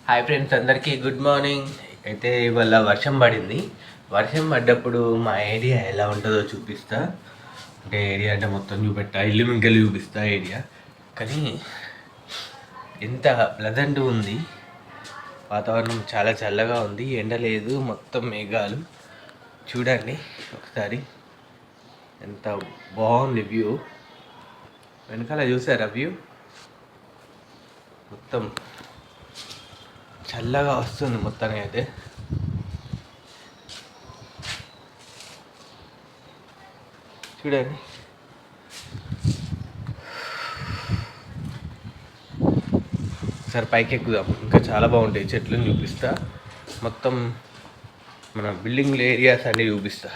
Hi friends, అందరికీ good morning. అయితే ఇవాళ వర్షం పడింది. వర్షం పడ్డప్పుడు మా ఏరియా ఎలా ఉంటుందో చూపిస్తా. అంటే ఏరియా అంటే మొత్తం చూపెట్టా, ఇల్లు మింకెళ్ళి చూపిస్తా ఏరియా. కానీ ఎంత ప్లెజెంట్ ఉంది, వాతావరణం చాలా చల్లగా ఉంది, ఎండ లేదు, మొత్తం మేఘాలు. చూడండి ఒకసారి ఎంత బాగుంది వ్యూ. వెనకాల చూసారా వ్యూ? మొత్తం చల్లగా వస్తుంది మొత్తానికి. అయితే చూడండి, ఒకసారి పైకి ఎక్కుదాం, ఇంకా చాలా బాగుంటాయి. చెట్లను చూపిస్తా, మొత్తం మన బిల్డింగ్ ఏరియాస్ అన్నీ చూపిస్తా.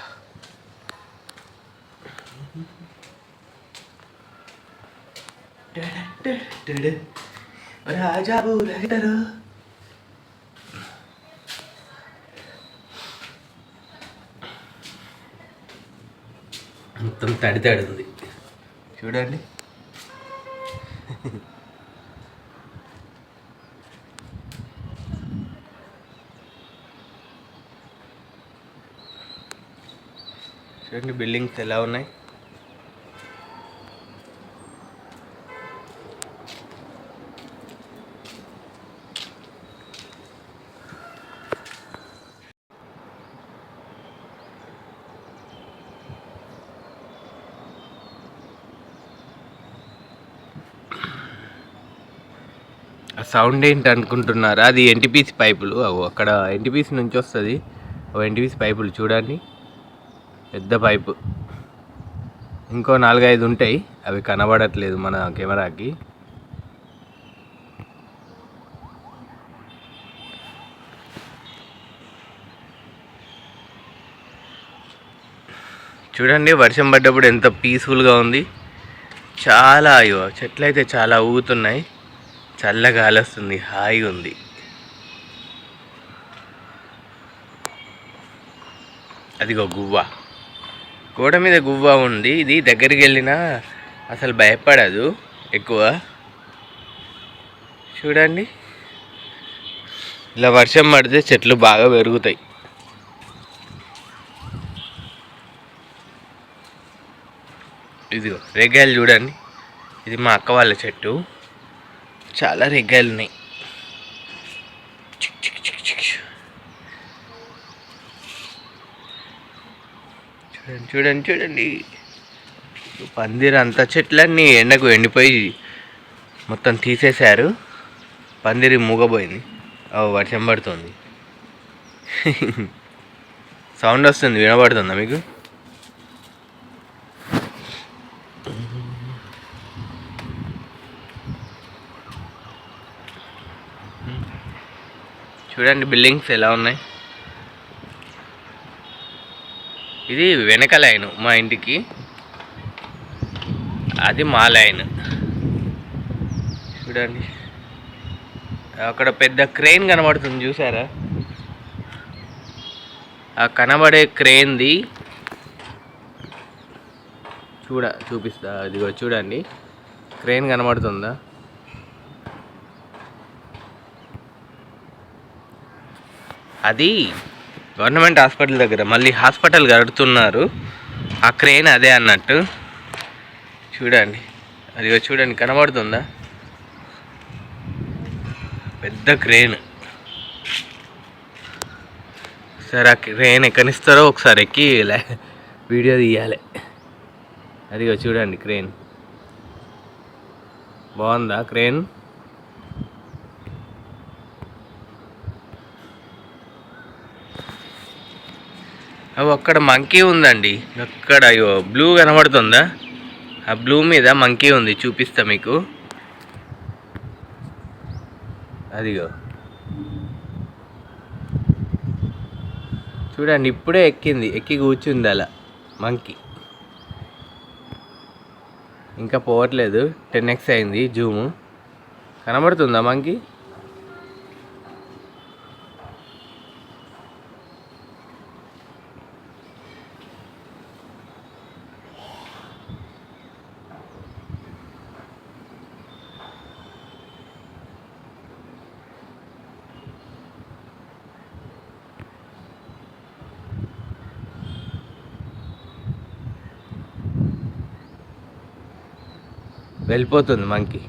రాజాబు లైటరు మొత్తం తడి ఉంది చూడండి. చూడండి బిల్డింగ్స్ ఎలా ఉన్నాయి. ఆ సౌండ్ ఏంటి అనుకుంటున్నారా? అది ఎన్టీపీసీ పైపులు. అక్కడ ఎన్టీపీసీ నుంచి వస్తుంది. ఎన్టీపీసీ పైపులు చూడండి, పెద్ద పైపు. ఇంకో 4-5 ఉంటాయి, అవి కనబడట్లేదు మన కెమెరాకి. చూడండి వర్షం పడ్డప్పుడు ఎంత పీస్ఫుల్గా ఉంది. చాలా చెట్లు అయితే చాలా ఊగుతున్నాయి, చల్లగా గాలి వస్తుంది, హాయిగా ఉంది. అదిగో గువ్వ, గోడ మీద గువ్వ ఉంది. ఇది దగ్గరికి వెళ్ళినా అసలు భయపడదు ఎక్కువ. చూడండి, ఇలా వర్షం పడితే చెట్లు బాగా పెరుగుతాయి. ఇదిగో రేగాయలు చూడండి, ఇది మా అక్క వాళ్ళ చెట్టు, చాలా రేగాయలు ఉన్నాయి. చూడండి చూడండి చూడండి, పందిరి అంతా చెట్లన్నీ ఎండకు ఎండిపోయి మొత్తం తీసేశారు. పందిరి మూగపోయింది. వర్షం పడుతుంది. సౌండ్ వస్తుంది, వినబడుతుందా మీకు? చూడండి బిల్డింగ్స్ ఎలా ఉన్నాయి. ఇది వెనక లైన్ మా ఇంటికి, అది మా లైన్. చూడండి అక్కడ పెద్ద క్రెయిన్ కనబడుతుంది, చూసారా? ఆ కనబడే క్రెయిన్ది చూపిస్తా. అదిగో చూడండి, క్రెయిన్ కనబడుతుందా? అది గవర్నమెంట్ హాస్పిటల్ దగ్గర మళ్ళీ హాస్పిటల్ కడుతున్నారు, ఆ క్రెయిన్ అదే అన్నట్టు. చూడండి, అదిగో చూడండి, కనబడుతుందా? పెద్ద క్రెయిన్. సరే ఆ క్రెయిన్ ఎక్కనిస్తారో ఒకసారి ఎక్కి వీడియో తీయాలి. అదిగో చూడండి క్రెయిన్, బాగుందా క్రెయిన్? అక్కడ మంకీ ఉందండి, అక్కడ బ్లూ కనబడుతుందా? ఆ బ్లూ మీద మంకీ ఉంది, చూపిస్తా మీకు. అదిగో చూడండి, ఇప్పుడే ఎక్కి కూర్చుంది అలా మంకీ. ఇంకా పోవట్లేదు, 10x అయింది జూము. కనబడుతుందా మంకీ? వెళ్ళిపోతుంది మంకీ.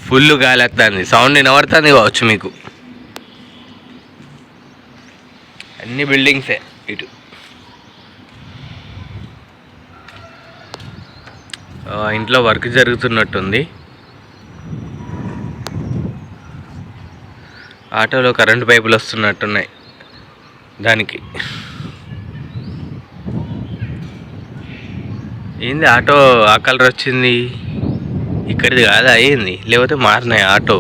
ఫుల్ గాలి వస్తుంది, సౌండ్ వినబడుతుంది కావచ్చు మీకు. అన్ని బిల్డింగ్సే ఇటు. ఇంట్లో వర్క్ జరుగుతున్నట్టుంది. ఆటోలో కరెంటు పైపులు వస్తున్నట్టున్నాయి దానికి. ఏంది ఆటో ఆ కలర్ వచ్చింది? ఇక్కడిది కాదా అయ్యింది, లేకపోతే మారినాయి ఆటో.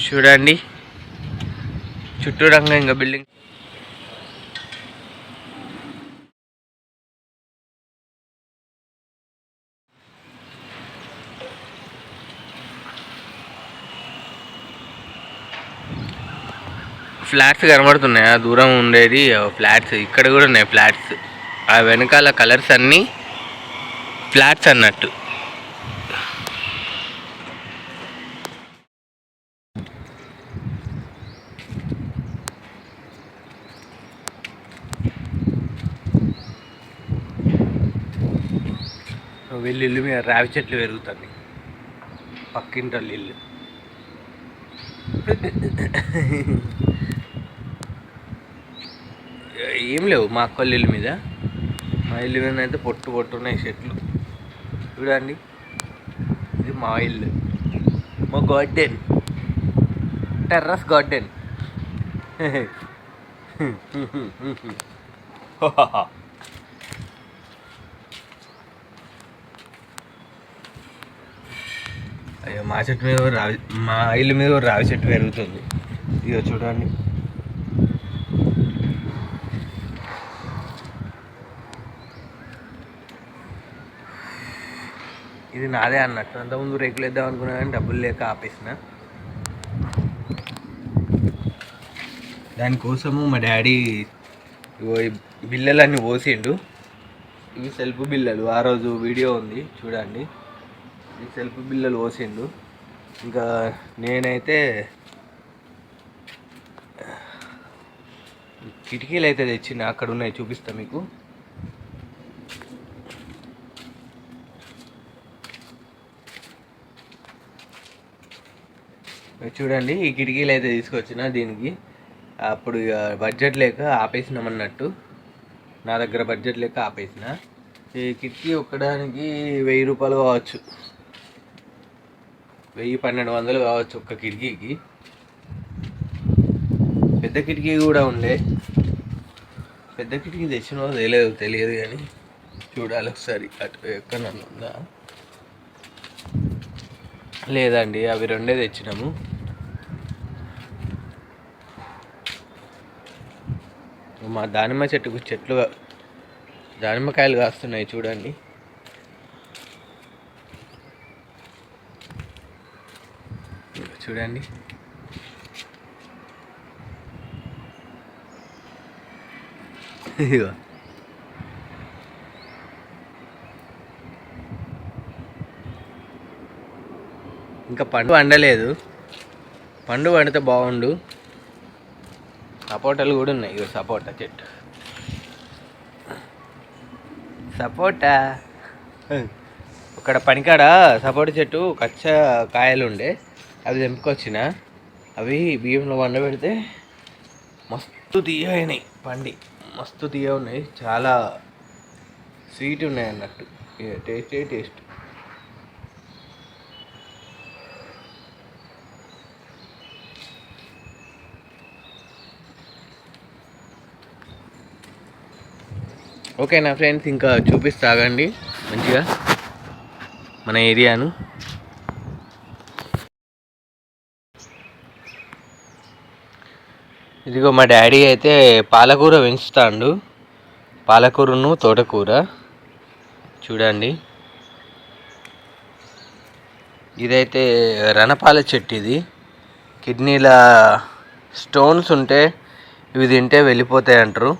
చూడండి చుట్టూరంగా ఇంకా బిల్డింగ్. ఫ్లాట్స్ కనబడుతున్నాయి, ఆ దూరం ఉండేది ఫ్లాట్స్. ఇక్కడ కూడా ఉన్నాయి ఫ్లాట్స్. ఆ వెనకాల కలర్స్ అన్నీ ఫ్లాట్స్ అన్నట్టు. వీళ్ళు ఇల్లు మీద రావి చెట్లు పెరుగుతుంది, పక్కింటి ఇల్లు. ఏం లేవు మా అక్కళ్ళ ఇల్లు మీద. మా ఇల్లు మీద అయితే పొట్టు ఉన్నాయి చెట్లు. చూడండి ఇది మా ఇల్లు, మా గార్డెన్, టెర్రస్ గార్డెన్. అయ్యో మా చెట్టు మీద మా ఇల్లు మీద రావి చెట్టు పెరుగుతుంది. ఇక చూడండి ఇది నాదే అన్నట్టు. అంతకుముందు రేకులు వేద్దాం అనుకున్నా కానీ డబ్బులు లేక ఆపేసిన. దానికోసము మా డాడీ బిల్లలన్నీ పోసిండు. ఇవి సెల్ఫ్ బిల్లలు, ఆ రోజు వీడియో ఉంది చూడండి. ఈ సెల్ఫ్ బిల్లలు పోసిండు. ఇంకా నేనైతే కిటికీలు అయితే తెచ్చిన, అక్కడ ఉన్నాయి చూపిస్తా మీకు. చూడండి ఈ కిటికీలు అయితే తీసుకొచ్చిన దీనికి. అప్పుడు ఇక బడ్జెట్ లేక ఆపేసినామన్నట్టు, నా దగ్గర బడ్జెట్ లేక ఆపేసిన. ఈ కిటికీ ఒక్కడానికి 1000 రూపాయలు కావచ్చు, 1000-1200 కావచ్చు ఒక్క కిటికీకి. పెద్ద కిటికీ కూడా ఉండే, పెద్ద కిటికీ తెచ్చినో తెలియదు కానీ చూడాలి ఒకసారి. అటు ఎక్కడ ఉందా లేదండి, అవి 2 తెచ్చినాము. మా దానిమ్మ చెట్లు దానిమ్మకాయలు కాస్తున్నాయి చూడండి. చూడండి ఇంకా పండు వండలేదు, పండు వండితే బాగుండు. సపోటాలు కూడా ఉన్నాయి. ఇక సపోటా చెట్టు, సపోటా ఇక్కడ పనికాడ సపోటా చెట్టు కచ్చ కాయలు ఉండే, అవి తెంపుకొచ్చిన. అవి బియ్యంలో వండబెడితే మస్తు తీయ అయినాయి, పండి మస్తు తీయ ఉన్నాయి, చాలా స్వీట్ ఉన్నాయి అన్నట్టు. టేస్ట్. ఓకేనా ఫ్రెండ్స్, ఇంకా చూపిస్తాగండి మంచిగా మన ఏరియాను. ఇదిగో మా డాడీ అయితే పాలకూర పెంచుతాడు, పాలకూరను తోటకూర. చూడండి ఇదైతే రణపాల చెట్టు. ఇది కిడ్నీల స్టోన్స్ ఉంటే ఇవి తింటే వెళ్ళిపోతాయి అంటారు.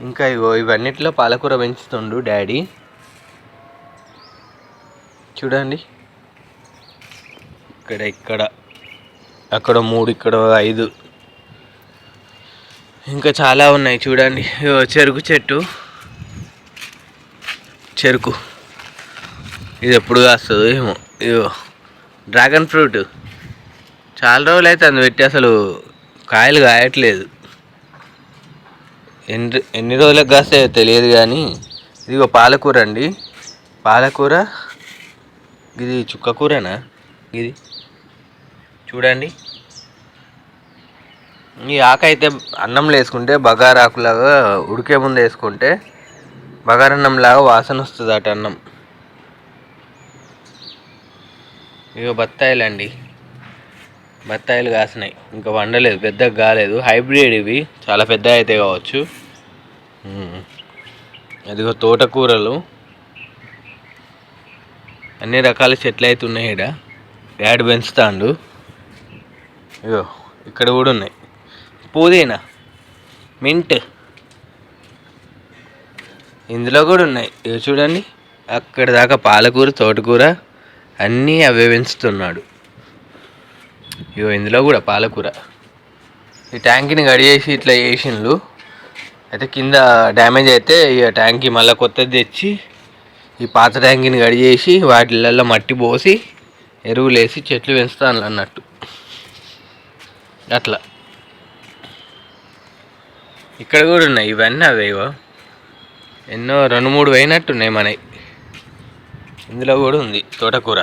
ఇంకా ఇవన్నిట్లో పాలకూర పెంచుతుండు డాడీ. చూడండి ఇక్కడ అక్కడ 3, ఇక్కడ 5. ఇంకా చాలా ఉన్నాయి చూడండి. చెరుకు చెట్టు, చెరుకు ఇది ఎప్పుడు కాస్తుందో ఏమో. ఇదో డ్రాగన్ ఫ్రూట్ చాలా రోజులు అయితే అందు పెట్టి అసలు కాయలు కాయట్లేదు. ఎన్ని రోజులకు కాస్తాయో తెలియదు కానీ. ఇదిగో పాలకూర అండి, పాలకూర. ఇది చుక్కకూరనా ఇది చూడండి. ఈ ఆకు అయితే అన్నంలో వేసుకుంటే బగారాకులాగా ఉడికే ముందు వేసుకుంటే బగారన్నంలాగా వాసన వస్తుంది అటు అన్నం. ఇక బత్తాయిలు అండి, బత్తాయిలు కాసినాయి, ఇంకా వండలేదు, పెద్దగా కాలేదు. హైబ్రిడ్ ఇవి, చాలా పెద్దగా అయితే కావచ్చు. అదిగో తోటకూరలు, అన్ని రకాల చెట్లు అయితే ఉన్నాయి. ఇక్కడ డాడీ పెంచుతాండు. ఇగో ఇక్కడ కూడా ఉన్నాయి. పుదీనా, మింట్ ఇందులో కూడా ఉన్నాయి. ఇగో చూడండి, అక్కడ దాకా పాలకూర, తోటకూర అన్నీ అవే పెంచుతున్నాడు. ఇగో ఇందులో కూడా పాలకూర. ఈ ట్యాంక్ని గడిచేసి ఇట్లా వేసిండ్లు. అయితే కింద డ్యామేజ్ అయితే ఇక ట్యాంక్కి మళ్ళీ కొత్తది తెచ్చి ఈ పాత ట్యాంక్ని గడిచేసి వాటిలలో మట్టి పోసి ఎరువులు వేసి చెట్లు పెంచుతాను అన్నట్టు. అట్లా ఇక్కడ కూడా ఉన్నాయి ఇవన్నీ అవేవో. ఎన్నో 2-3 పోయినట్టున్నాయి మనవి. ఇందులో కూడా ఉంది తోటకూర.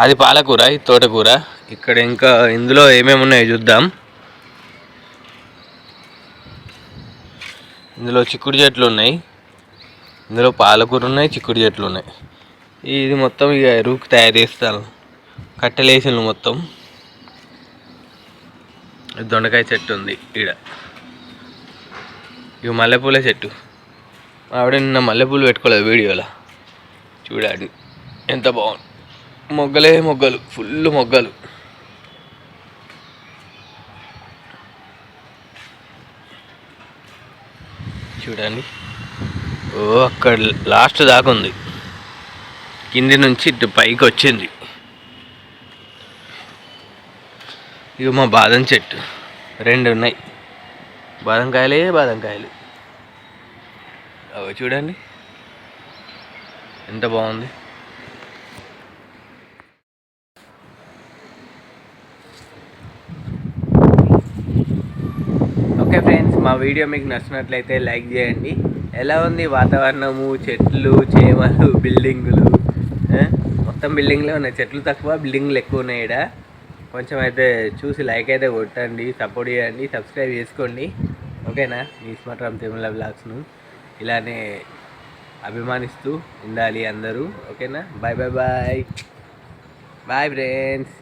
అది పాలకూర, ఇది తోటకూర. ఇక్కడ ఇంకా ఇందులో ఏమేమి ఉన్నాయో చూద్దాం. ఇందులో చిక్కుడు చెట్లు ఉన్నాయి, ఇందులో పాలకూర ఉన్నాయి, చిక్కుడు చెట్లు ఉన్నాయి. ఇది మొత్తం ఇక ఎరువుకి తయారు చేస్తాను. కట్టెలేసిన మొత్తం. దొండకాయ చెట్టు ఉంది ఈడ. ఇక మల్లెపూల చెట్టు. ఆవిడ నిన్న మల్లెపూలు పెట్టుకోలేదు వీడియోలో. చూడండి ఎంత బాగుంది. మొగ్గలే మొగ్గలు, ఫుల్ మొగ్గలు. చూడండి, ఓ అక్కడ లాస్ట్ దాకా ఉంది, కింది నుంచి ఇటు పైకి వచ్చింది. ఇక మా బాదం చెట్టు 2 ఉన్నాయి. బాదంకాయలే బాదంకాయలు. అవి చూడండి ఎంత బాగుంది. ఓకే ఫ్రెండ్స్, మా వీడియో మీకు నచ్చినట్లయితే లైక్ చేయండి. ఎలా ఉంది వాతావరణము, చెట్లు, చేమలు, బిల్డింగులు. మొత్తం బిల్డింగ్లే ఉన్నాయి, చెట్లు తక్కువ, బిల్డింగ్లు ఎక్కువ ఉన్నాయి. ఇక్కడ కొంచెం అయితే చూసి లైక్ అయితే కొట్టండి, సపోర్ట్ చేయండి, సబ్స్క్రైబ్ చేసుకోండి. ఓకేనా? మీ స్మార్ట్ రామ్ తిరుమల బ్లాగ్స్ను ఇలానే అభిమానిస్తూ ఉండాలి అందరూ. ఓకేనా? Bye bye bye bye friends.